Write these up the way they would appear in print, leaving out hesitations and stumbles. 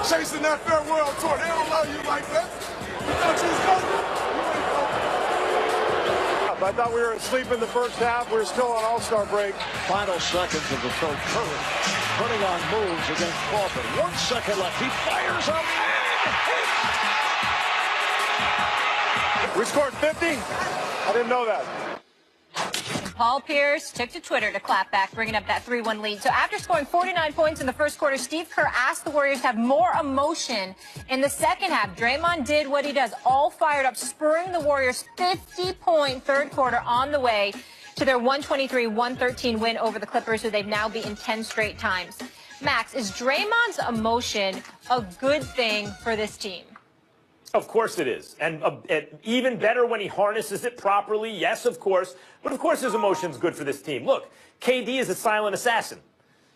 chasing that farewell tour. They don't love you like that. You thought you was coming? I thought we were asleep in the first half. We're still on All-Star break. Final seconds of the third. Curry putting on moves against Crawford. 1 second left. He fires up. We scored 50? I didn't know that. Paul Pierce took to Twitter to clap back, bringing up that 3-1 lead. So after scoring 49 points in the first quarter, Steve Kerr asked the Warriors to have more emotion in the second half. Draymond did what he does, all fired up, spurring the Warriors' 50-point third quarter on the way to their 123-113 win over the Clippers, who they've now beaten 10 straight times. Max, is Draymond's emotion a good thing for this team? Of course it is. And even better when he harnesses it properly. Yes, of course. But of course his emotion's good for this team. Look, KD is a silent assassin.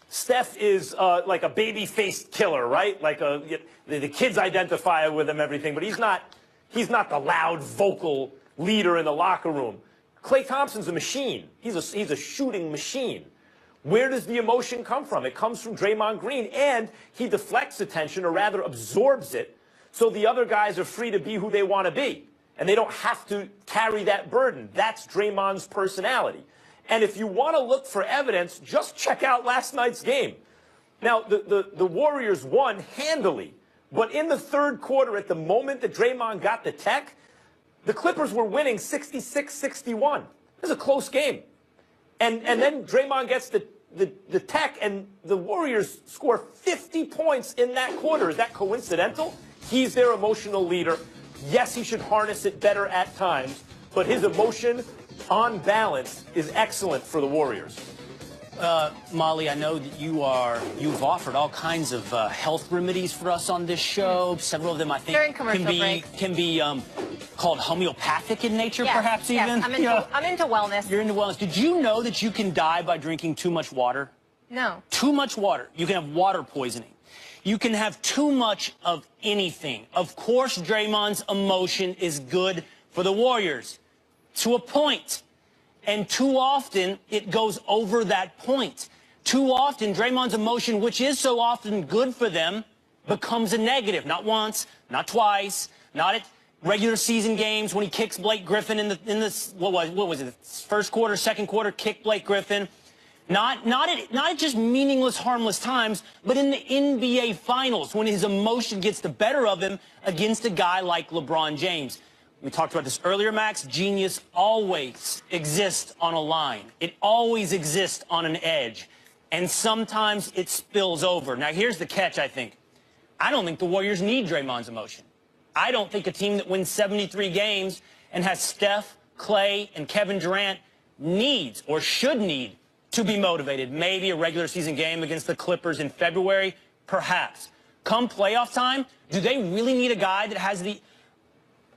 Steph is like a baby-faced killer, right? Like the kids identify with him, everything. But he's not the loud, vocal leader in the locker room. Klay Thompson's a machine. He's a shooting machine. Where does the emotion come from? It comes from Draymond Green. And he deflects attention, or rather absorbs it, so the other guys are free to be who they want to be. And they don't have to carry that burden. That's Draymond's personality. And if you want to look for evidence, just check out last night's game. Now, the Warriors won handily. But in the third quarter, at the moment that Draymond got the tech, the Clippers were winning 66-61. It was a close game. And then Draymond gets the tech, and the Warriors score 50 points in that quarter. Is that coincidental? He's their emotional leader. Yes, he should harness it better at times, but his emotion, on balance, is excellent for the Warriors. Molly, I know that you've offered all kinds of health remedies for us on this show. Several of them, I think, can be called homeopathic in nature, perhaps even. Yes, I'm into wellness. You're into wellness. Did you know that you can die by drinking too much water? No. Too much water. You can have water poisoning. You can have too much of anything. Of course, Draymond's emotion is good for the Warriors, to a point. And too often, it goes over that point. Too often, Draymond's emotion, which is so often good for them, becomes a negative. Not once, not twice, not at regular season games when he kicks Blake Griffin in the what was it, first quarter, second quarter, kicked Blake Griffin. Not at just meaningless, harmless times, but in the NBA Finals, when his emotion gets the better of him against a guy like LeBron James. We talked about this earlier, Max. Genius always exists on a line. It always exists on an edge. And sometimes it spills over. Now, here's the catch, I think. I don't think the Warriors need Draymond's emotion. I don't think a team that wins 73 games and has Steph, Klay, and Kevin Durant needs or should need to be motivated. Maybe a regular season game against the Clippers in February, perhaps. Come playoff time, do they really need a guy that has the...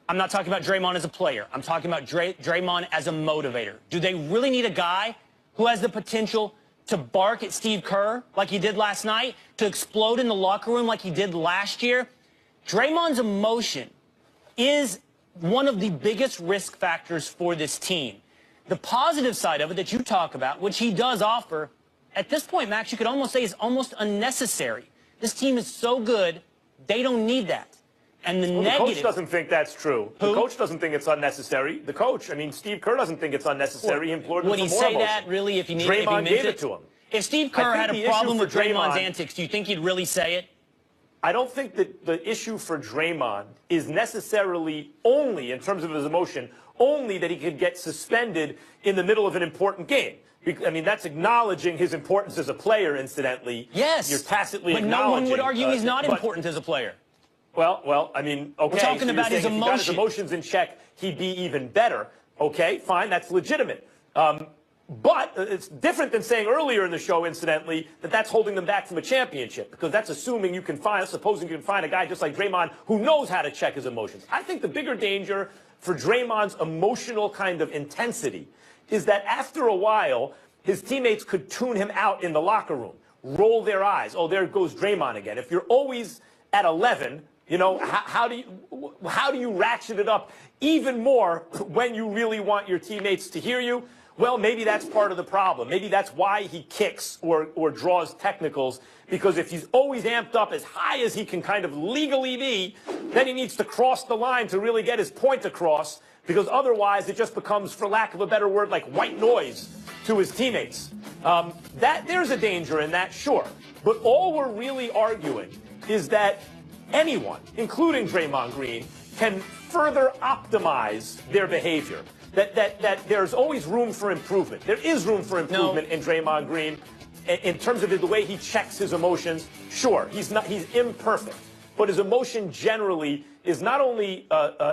I'm not talking about Draymond as a player. I'm talking about Draymond as a motivator. Do they really need a guy who has the potential to bark at Steve Kerr like he did last night, to explode in the locker room like he did last year? Draymond's emotion is one of the biggest risk factors for this team. The positive side of it that you talk about, which he does offer, at this point, Max, you could almost say is almost unnecessary. This team is so good, they don't need that. And the negative... The coach doesn't think that's true. Who? The coach doesn't think it's unnecessary. The coach, I mean, Steve Kerr doesn't think it's unnecessary. He implored him for more emotion. Would he say that, really, if he needed Draymond gave it to him. If Steve Kerr had a problem with Draymond's antics, do you think he'd really say it? I don't think that the issue for Draymond is necessarily only, in terms of his emotion, only that he could get suspended in the middle of an important game. I mean, that's acknowledging his importance as a player, incidentally. Yes. You're tacitly acknowledging. But no one would argue he's not important as a player. Well, I mean, okay. We're talking about his emotion. If he got his emotions in check, he'd be even better. Okay, fine, that's legitimate. But it's different than saying earlier in the show, incidentally, that that's holding them back from a championship, because that's assuming you can find, supposing you can find a guy just like Draymond who knows how to check his emotions. I think the bigger danger for Draymond's emotional kind of intensity is that after a while, his teammates could tune him out in the locker room, roll their eyes. Oh, there goes Draymond again. If you're always at 11, you know, how do you ratchet it up even more when you really want your teammates to hear you? Well, maybe that's part of the problem. Maybe that's why he kicks or draws technicals, because if he's always amped up as high as he can kind of legally be, then he needs to cross the line to really get his point across, because otherwise it just becomes, for lack of a better word, like white noise to his teammates. There's a danger in that, sure. But all we're really arguing is that anyone, including Draymond Green, can further optimize their behavior. That there's always room for improvement. There is room for improvement in Draymond Green in terms of the way he checks his emotions. Sure, he's imperfect, but his emotion generally is not only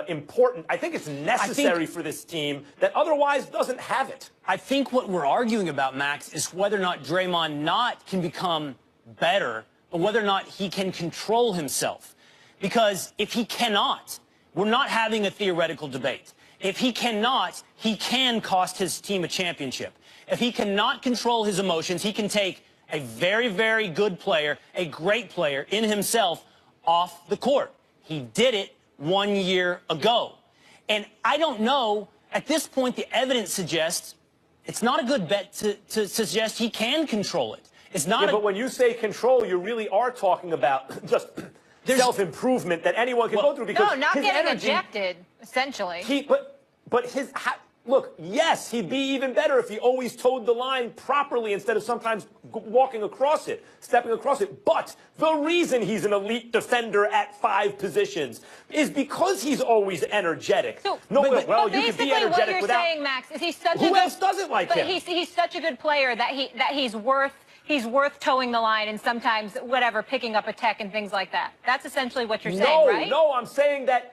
important, I think it's necessary for this team that otherwise doesn't have it. I think what we're arguing about, Max, is whether or not Draymond not can become better, but whether or not he can control himself. Because if he cannot, we're not having a theoretical debate. If he cannot, he can cost his team a championship. If he cannot control his emotions, he can take a very, very good player, a great player in himself off the court. He did it 1 year ago. And I don't know, at this point, the evidence suggests it's not a good bet to suggest he can control it. It's not. But when you say control, you really are talking about just self-improvement that anyone can go through. Because no, not his getting energy, ejected, essentially. But look, yes, he'd be even better if he always towed the line properly instead of sometimes walking across it, stepping across it. But the reason he's an elite defender at 5 positions is because he's always energetic. So, well, you can be energetic what you're without. Saying, Max, is he's such who else doesn't like him? But he's such a good player that he's worth towing the line and sometimes picking up a tech and things like that. That's essentially what you're saying, right? No, I'm saying that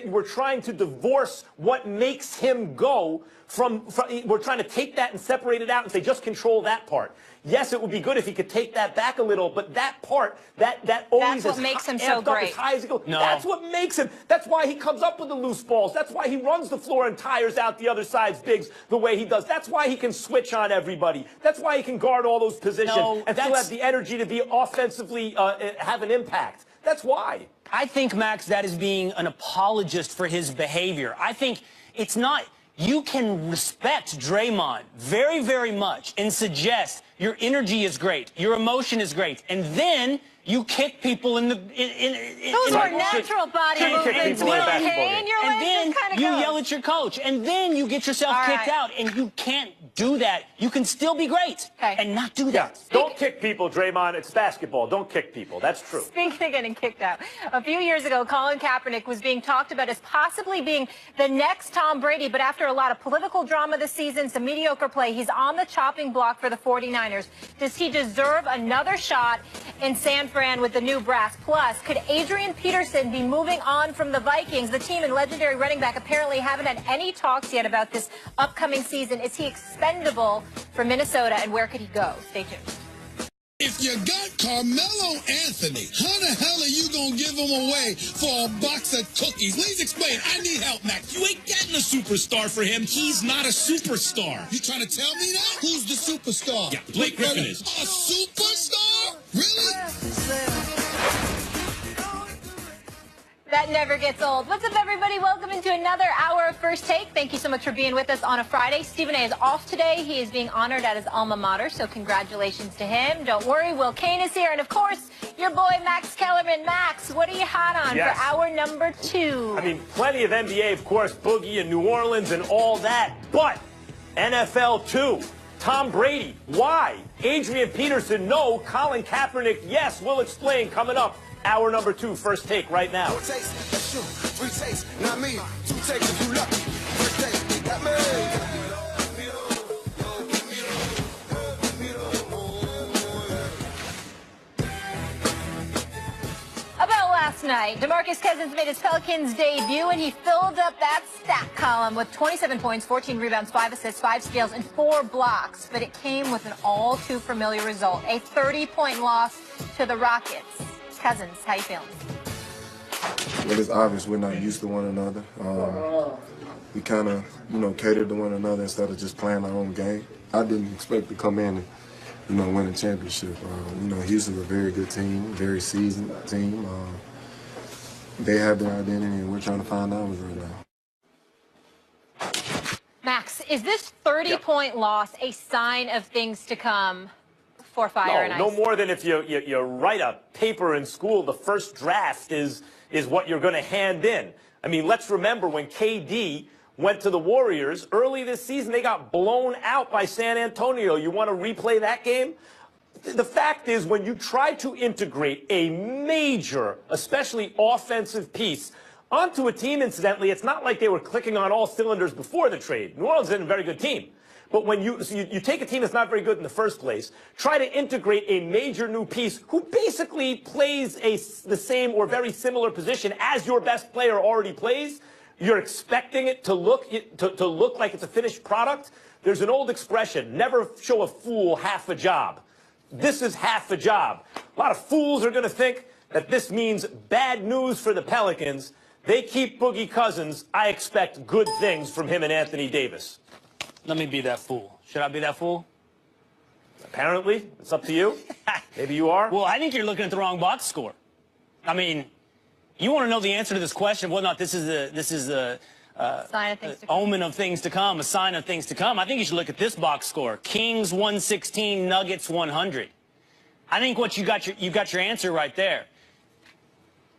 we're trying to divorce what makes him go from we're trying to take that and separate it out and say just control that part. Yes, it would be good if he could take that back a little, but that part, that always that's what makes him so great. As high as he goes. No. That's what makes him. That's why he comes up with the loose balls. That's why he runs the floor and tires out the other side's bigs the way he does. That's why he can switch on everybody. That's why he can guard all those positions and still have the energy to be offensively have an impact. That's why. I think, Max, that is being an apologist for his behavior. I think it's not. You can respect Draymond very, very much and suggest your energy is great, your emotion is great, and then you kick people in the. Those are natural body movements. And then you yell at your coach, and then you get yourself kicked out, and you can't do that. You can still be great and not do that. Don't kick people, Draymond. It's basketball. Don't kick people. That's true. Speaking of getting kicked out, a few years ago, Colin Kaepernick was being talked about as possibly being the next Tom Brady, but after a lot of political drama this season, some mediocre play, he's on the chopping block for the 49ers. Does he deserve another shot in San Fran with the new brass? Plus, could Adrian Peterson be moving on from the Vikings? The team and legendary running back apparently haven't had any talks yet about this upcoming season. Is he expendable for Minnesota, and where could he go? Stay tuned. If you got Carmelo Anthony, how the hell are you going to give him away for a box of cookies? Please explain. I need help, Max. You ain't getting a superstar for him. He's not a superstar. You trying to tell me that? Who's the superstar? Yeah, Blake Griffin is. A superstar? Really? That never gets old. What's up, everybody? Welcome into another hour of First Take. Thank you so much for being with us on a Friday. Stephen A. is off today. He is being honored at his alma mater, so congratulations to him. Don't worry, Will Kane is here. And, of course, your boy, Max Kellerman. Max, what are you hot on for hour number 2? I mean, plenty of NBA, of course, Boogie and New Orleans and all that. But NFL, too. Tom Brady, why? Adrian Peterson, no. Colin Kaepernick, yes. We'll explain coming up. Hour number 2, First Take right now. No taste, that's you. 3 takes, not me. 2 takes if you lucky. First take, got me. About last night, DeMarcus Cousins made his Pelicans debut, and he filled up that stat column with 27 points, 14 rebounds, 5 assists, 5 steals, and 4 blocks. But it came with an all-too-familiar result, a 30-point loss to the Rockets. Cousins, how you feeling? Well, it's obvious we're not used to one another. We kind of, cater to one another instead of just playing our own game. I didn't expect to come in and, win a championship. Houston's a very good team, very seasoned team. They have their identity, and we're trying to find ours right now. Max, Max, is this 30-point loss a sign of things to come for Fire and Ice? No more than if you write a paper in school, the first draft is what you're going to hand in. I mean, let's remember when KD went to the Warriors early this season, they got blown out by San Antonio. You want to replay that game? The fact is, when you try to integrate a major, especially offensive piece onto a team, incidentally, it's not like they were clicking on all cylinders before the trade. New Orleans isn't a very good team. But when you take a team that's not very good in the first place, try to integrate a major new piece who basically plays the same or very similar position as your best player already plays, you're expecting it to look like it's a finished product. There's an old expression, never show a fool half a job. This is half a job. A lot of fools are going to think that this means bad news for the Pelicans. They keep Boogie Cousins. I expect good things from him and Anthony Davis. Let me be that fool. Should I be that fool? Apparently. It's up to you. Maybe you are. Well, I think you're looking at the wrong box score. I mean, you want to know the answer to this question, whether or not this is a sign of things to come. Omen of things to come, a sign of things to come. I think you should look at this box score. Kings 116, Nuggets 100. I think you got your answer right there.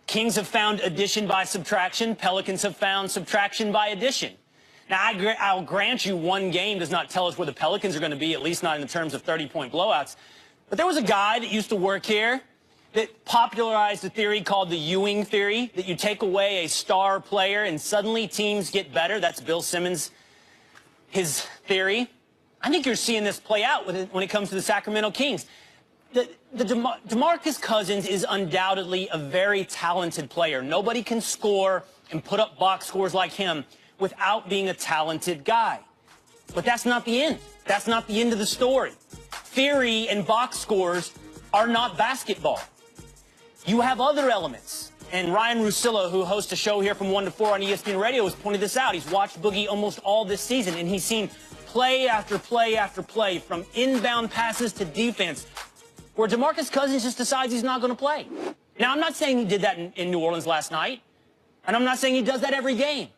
Kings have found addition by subtraction. Pelicans have found subtraction by addition. Now, I'll grant you one game does not tell us where the Pelicans are going to be, at least not in terms of 30-point blowouts. But there was a guy that used to work here that popularized a theory called the Ewing theory, that you take away a star player and suddenly teams get better. That's Bill Simmons, his theory. I think you're seeing this play out when it comes to the Sacramento Kings. DeMarcus Cousins is undoubtedly a very talented player. Nobody can score and put up box scores like him without being a talented guy. But that's not the end. That's not the end of the story. Theory and box scores are not basketball. You have other elements. And Ryan Russillo, who hosts a show here from 1 to 4 on ESPN Radio, has pointed this out. He's watched Boogie almost all this season, and he's seen play after play after play, from inbound passes to defense, where DeMarcus Cousins just decides he's not going to play. Now, I'm not saying he did that in New Orleans last night, and I'm not saying he does that every game.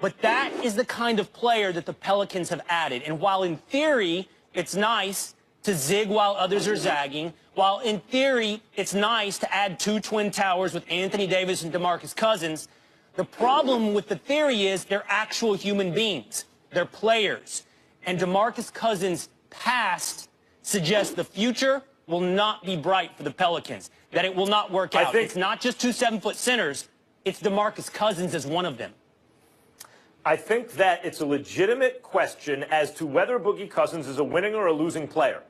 But that is the kind of player that the Pelicans have added. And while in theory it's nice to zig while others are zagging, while in theory it's nice to add 2 twin towers with Anthony Davis and DeMarcus Cousins, the problem with the theory is they're actual human beings. They're players. And DeMarcus Cousins' past suggests the future will not be bright for the Pelicans, that it will not work out. It's not just 2 7-foot centers. It's DeMarcus Cousins as one of them. I think that it's a legitimate question as to whether Boogie Cousins is a winning or a losing player.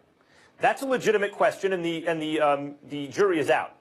That's a legitimate question, and the jury is out.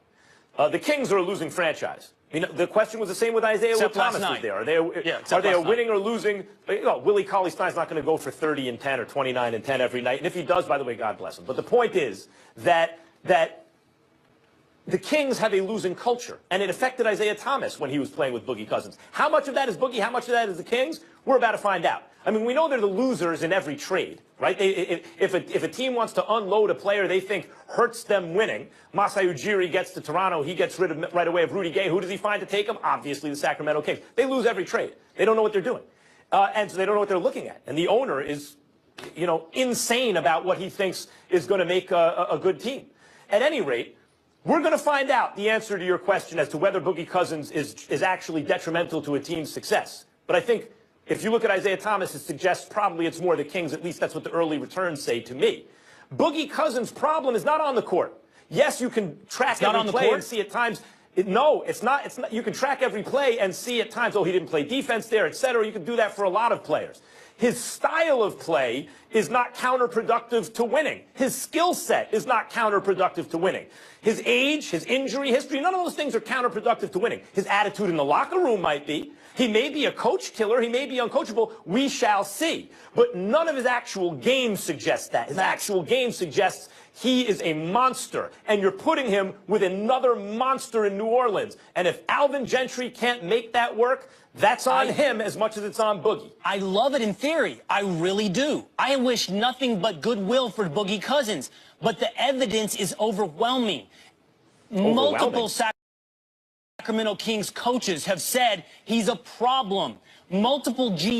The Kings are a losing franchise. I mean, the question was the same with Isaiah Will Thomas was there. Are they a winning or losing? Willie Cauley-Stein's not going to go for 30 and 10 or 29 and 10 every night. And if he does, by the way, God bless him. But the point is that the Kings have a losing culture, and it affected Isaiah Thomas when he was playing with Boogie Cousins. How much of that is Boogie? How much of that is the Kings? We're about to find out. I mean, we know they're the losers in every trade, right? If a team wants to unload a player they think hurts them winning, Masai Ujiri gets to Toronto, he gets rid of right away of Rudy Gay. Who does he find to take him? Obviously, the Sacramento Kings. They lose every trade. They don't know what they're doing, and so they don't know what they're looking at. And the owner is, insane about what he thinks is going to make a good team. At any rate, we're going to find out the answer to your question as to whether Boogie Cousins is actually detrimental to a team's success. But I think if you look at Isaiah Thomas, it suggests probably it's more the Kings. At least that's what the early returns say to me. Boogie Cousins' problem is not on the court. Yes, you can track every play and see at times. No, it's not. You can track every play and see at times, oh, he didn't play defense there, etc. You can do that for a lot of players. His style of play is not counterproductive to winning. His skill set is not counterproductive to winning. His age, his injury history, none of those things are counterproductive to winning. His attitude in the locker room might be. He may be a coach killer. He may be uncoachable. We shall see. But none of his actual game suggests that. His actual game suggests he is a monster, and you're putting him with another monster in New Orleans. And if Alvin Gentry can't make that work, that's on him as much as it's on Boogie. I love it in theory. I really do. I wish nothing but goodwill for Boogie Cousins. But the evidence is overwhelming. Multiple Sacramento Kings coaches have said he's a problem. Multiple GMs